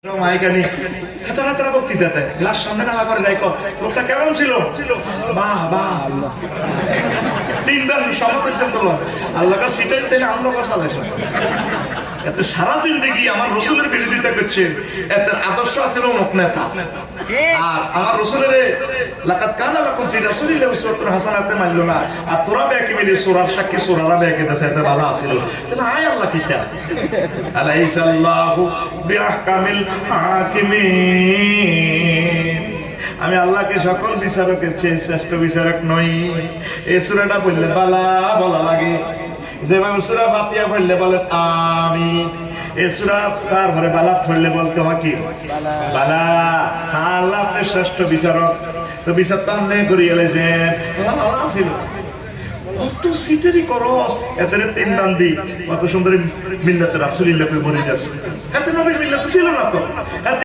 মাইকানি হাতারা হাতারা বক্তৃতা দেয়, লাশ সামনে নামা করে দেয়, লোকটা কেমন ছিল? বাহ বাহ, তিনবার সমর্থন করলো আল্লাহ কা সিটের তেলে আমরা চালাইছে। এত সারা জিন্দেগি আমার রসুলের বিরোধিতা করছে, এত আদর্শ আছে অমুক নেতা। আর আমার রসুলের লাকাত কানা লাকুম ফি রাসূলিল্লাহি উসওয়াতুন হাসানাতে মানলো না, আর তোরা ব্যাকে মিলে সূরার সাক্ষী সূরারা ব্যাকে দেশে এত ভালো আছিল। তাহলে আয় আল্লাহ কিতা আলাইহিসাল্লাহু বিআহকামিল হাকিমিন, আমি আল্লাহকে সকল বিচারকের চেয়ে শ্রেষ্ঠ বিচারক নই। এই সূরাটা পড়লে বালা বলা লাগে, যেভাবে সূরা ফাতিহা পড়লে বলেন আমিন, এই সূরা তারপরে বালা পড়লে বলতে হয় কি বালা। আল্লাহ আপনি শ্রেষ্ঠ বিচারক, তো বিচার তো আপনি করিয়ে এলেছেন। ছিল কত সিটেরই করস, এত তিন দান দি কত সুন্দর মিল্লাতে রাসূলিল্লাহকে মরে যাচ্ছে, এত নবীর মিল্লাতে ছিল না তো।